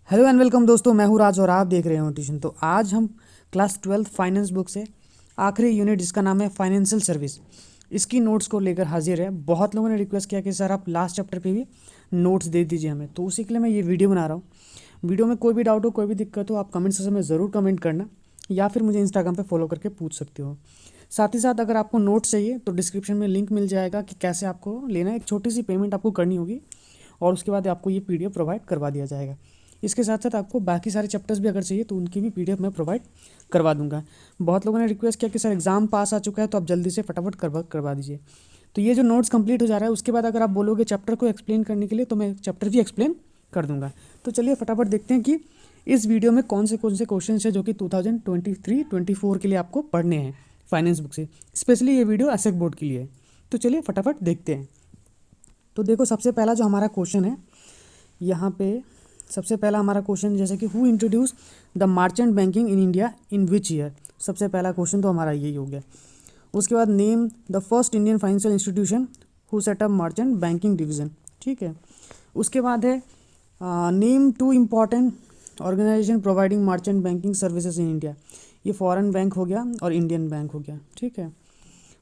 Hello and welcome दोस्तों, मैं हूँ राज और आप देख रहे हो ट्यूशन। तो आज हम क्लास 12 फाइनेंस बुक से आखिरी यूनिट जिसका नाम है फाइनेंशियल सर्विस, इसकी नोट्स को लेकर हाजिर है। बहुत लोगों ने रिक्वेस्ट किया कि सर आप लास्ट चैप्टर पे भी नोट्स दे दीजिए हमें, तो उसी के लिए मैं ये वीडियो बना रहा हूँ। वीडियो में कोई भी डाउट हो, कोई भी दिक्कत हो, आप कमेंट सेक्शन में ज़रूर कमेंट करना या फिर मुझे इंस्टाग्राम पर फॉलो करके पूछ सकते हो। साथ ही साथ अगर आपको नोट्स चाहिए तो डिस्क्रिप्शन में लिंक मिल जाएगा कि कैसे आपको लेना है। एक छोटी सी पेमेंट आपको करनी होगी और उसके बाद आपको ये PDF प्रोवाइड करवा दिया जाएगा। इसके साथ साथ आपको बाकी सारे चैप्टर्स भी अगर चाहिए तो उनकी भी PDF मैं प्रोवाइड करवा दूंगा। बहुत लोगों ने रिक्वेस्ट किया कि सर एग्ज़ाम पास आ चुका है तो आप जल्दी से फटाफट करवा दीजिए। तो ये जो नोट्स कंप्लीट हो जा रहा है उसके बाद अगर आप बोलोगे चैप्टर को एक्सप्लेन करने के लिए तो मैं चैप्टर भी एक्सप्लेन कर दूंगा। तो चलिए फटाफट देखते हैं कि इस वीडियो में कौन से क्वेश्चन है जो कि 2023-24 के लिए आपको पढ़ने हैं फाइनेंस बुक से। स्पेशली ये वीडियो एसएक बोर्ड के लिए है। तो चलिए फटाफट देखते हैं। तो देखो, सबसे पहला जो हमारा क्वेश्चन है यहाँ पे, सबसे पहला हमारा क्वेश्चन जैसे कि who introduce the merchant banking in India in which year. सबसे पहला क्वेश्चन तो हमारा यही हो गया। उसके बाद name the first Indian financial institution who set up merchant banking division. ठीक है। उसके बाद है name two important organisation providing merchant banking services in India. ये फॉरेन बैंक हो गया और इंडियन बैंक हो गया। ठीक है।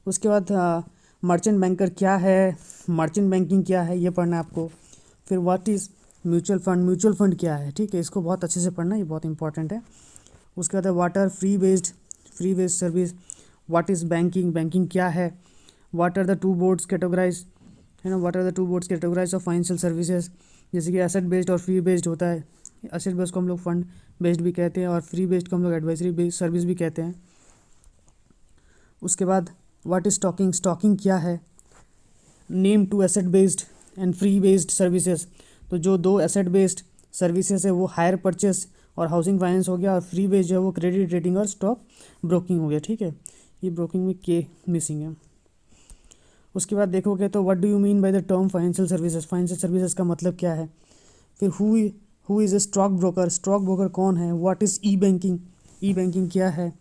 उसके बाद मर्चेंट बैंकर क्या है, मर्चेंट बैंकिंग क्या है, ये पढ़ना है आपको। फिर व्हाट इज़ म्यूचुअल फंड क्या है। ठीक है, इसको बहुत अच्छे से पढ़ना, ये बहुत इंपॉर्टेंट है। उसके बाद है what are free based service. What is banking क्या है। What are the two boards categorise, है ना, what are the two boards categorise of financial services. जैसे कि एसेट बेस्ड और फ्री बेस्ड होता है। एसेट बेस्ड को हम लोग फंड बेस्ड भी कहते हैं और फ्री बेस्ड को हम लोग एडवाइजरी बेस्ड सर्विस भी कहते हैं। उसके बाद व्हाट इज़ स्टॉकिंग क्या है। Name two asset based and free based services. तो जो दो एसेट बेस्ड सर्विसेज है वो हायर परचेस और हाउसिंग फाइनेंस हो गया, और फ्री बेस्ड जो है वो क्रेडिट रेटिंग और स्टॉक ब्रोकिंग हो गया। ठीक है, ये ब्रोकिंग में के मिसिंग है। उसके बाद देखोगे तो what do you mean by the term financial services का मतलब क्या है। फिर who is a stock broker कौन है। व्हाट इज़ ई बैंकिंग क्या है।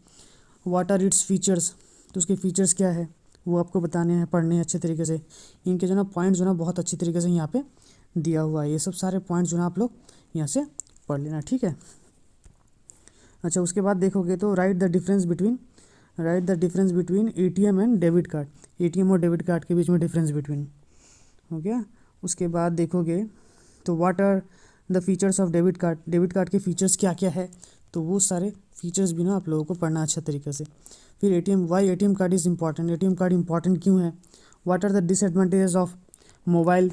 व्हाट आर इट्स फीचर्स, तो उसके फीचर्स क्या है वो आपको बताने हैं, पढ़ने हैं अच्छे तरीके से। इनके जो ना पॉइंट्स जो ना बहुत अच्छी तरीके से यहाँ पे दिया हुआ है। ये सब सारे पॉइंट्स जो ना आप लोग यहाँ से पढ़ लेना। ठीक है। अच्छा, उसके बाद देखोगे तो right the difference between ATM and debit card. ATM और डेबिट कार्ड के बीच में डिफरेंस बिटवीन हो गया। उसके बाद देखोगे तो what are the features of debit card के फीचर्स क्या क्या है, तो वो सारे फीचर्स भी ना आप लोगों को पढ़ना अच्छा तरीके से। फिर why ATM card is important, ATM card important क्यों है। What are the disadvantages of mobile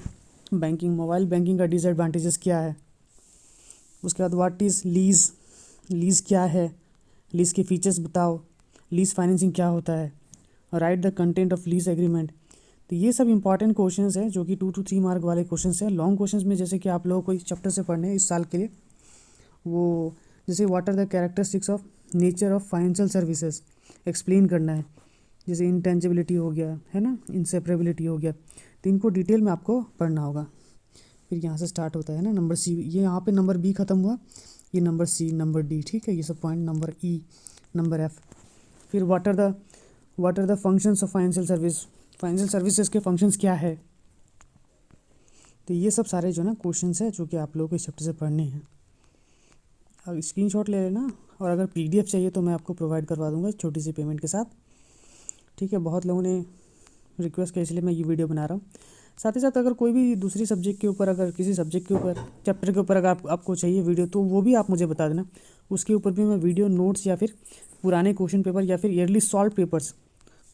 banking का डिसएडवांटेजेस क्या है। उसके बाद व्हाट इज़ लीज़ क्या है, लीज़ के फीचर्स बताओ। लीज़ फाइनेंसिंग क्या होता है। Right the content of lease agreement. तो ये सब इंपॉर्टेंट क्वेश्चंस हैं जो कि 2 to 3 मार्क वाले क्वेश्चंस हैं। लॉन्ग क्वेश्चंस में जैसे कि आप लोगों को इस चैप्टर से पढ़ने हैं इस साल के लिए, वो जैसे what are the characteristics of nature of financial services explain करना है। जैसे इंटेंजिबिलिटी हो गया, है ना, इंसेपरेबिलिटी हो गया, तो इनको डिटेल में आपको पढ़ना होगा। फिर यहाँ से स्टार्ट होता है ना नंबर C, ये यहाँ पे नंबर B ख़त्म हुआ, ये नंबर C, नंबर D। ठीक है, ये सब point, number E, number F। फिर what are the functions of financial services के फंक्शंस क्या है। तो ये सब सारे जो ना क्वेश्चंस है जो कि आप लोगों को इस चैप्टर से पढ़ने हैं। अब स्क्रीनशॉट ले लेना, और अगर PDF चाहिए तो मैं आपको प्रोवाइड करवा दूंगा छोटी सी पेमेंट के साथ। ठीक है, बहुत लोगों ने रिक्वेस्ट किया इसलिए मैं ये वीडियो बना रहा हूँ। साथ ही साथ अगर कोई भी दूसरी सब्जेक्ट के ऊपर, अगर किसी सब्जेक्ट के ऊपर, चैप्टर के ऊपर अगर आपको चाहिए वीडियो तो वो भी आप मुझे बता देना। उसके ऊपर भी मैं वीडियो, नोट्स या फिर पुराने क्वेश्चन पेपर या फिर ईयरली सॉल्व पेपर्स,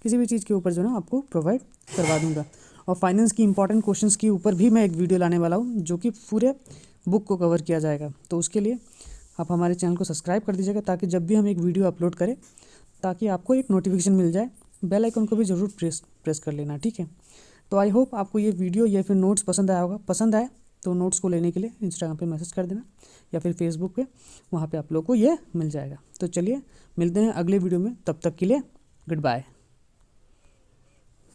किसी भी चीज़ के ऊपर जो ना आपको प्रोवाइड करवा दूँगा। और फाइनेंस की इंपॉर्टेंट क्वेश्चंस के ऊपर भी मैं एक वीडियो लाने वाला हूँ जो कि पूरे बुक को कवर किया जाएगा। तो उसके लिए आप हमारे चैनल को सब्सक्राइब कर दीजिएगा ताकि जब भी हम एक वीडियो अपलोड करें ताकि आपको एक नोटिफिकेशन मिल जाए। बेल आइकन को भी ज़रूर प्रेस कर लेना। ठीक है, तो आई होप आपको ये वीडियो या फिर नोट्स पसंद आया होगा। पसंद आए तो नोट्स को लेने के लिए इंस्टाग्राम पे मैसेज कर देना या फिर फेसबुक पे, वहाँ पे आप लोग को ये मिल जाएगा। तो चलिए मिलते हैं अगले वीडियो में, तब तक के लिए गुड बाय।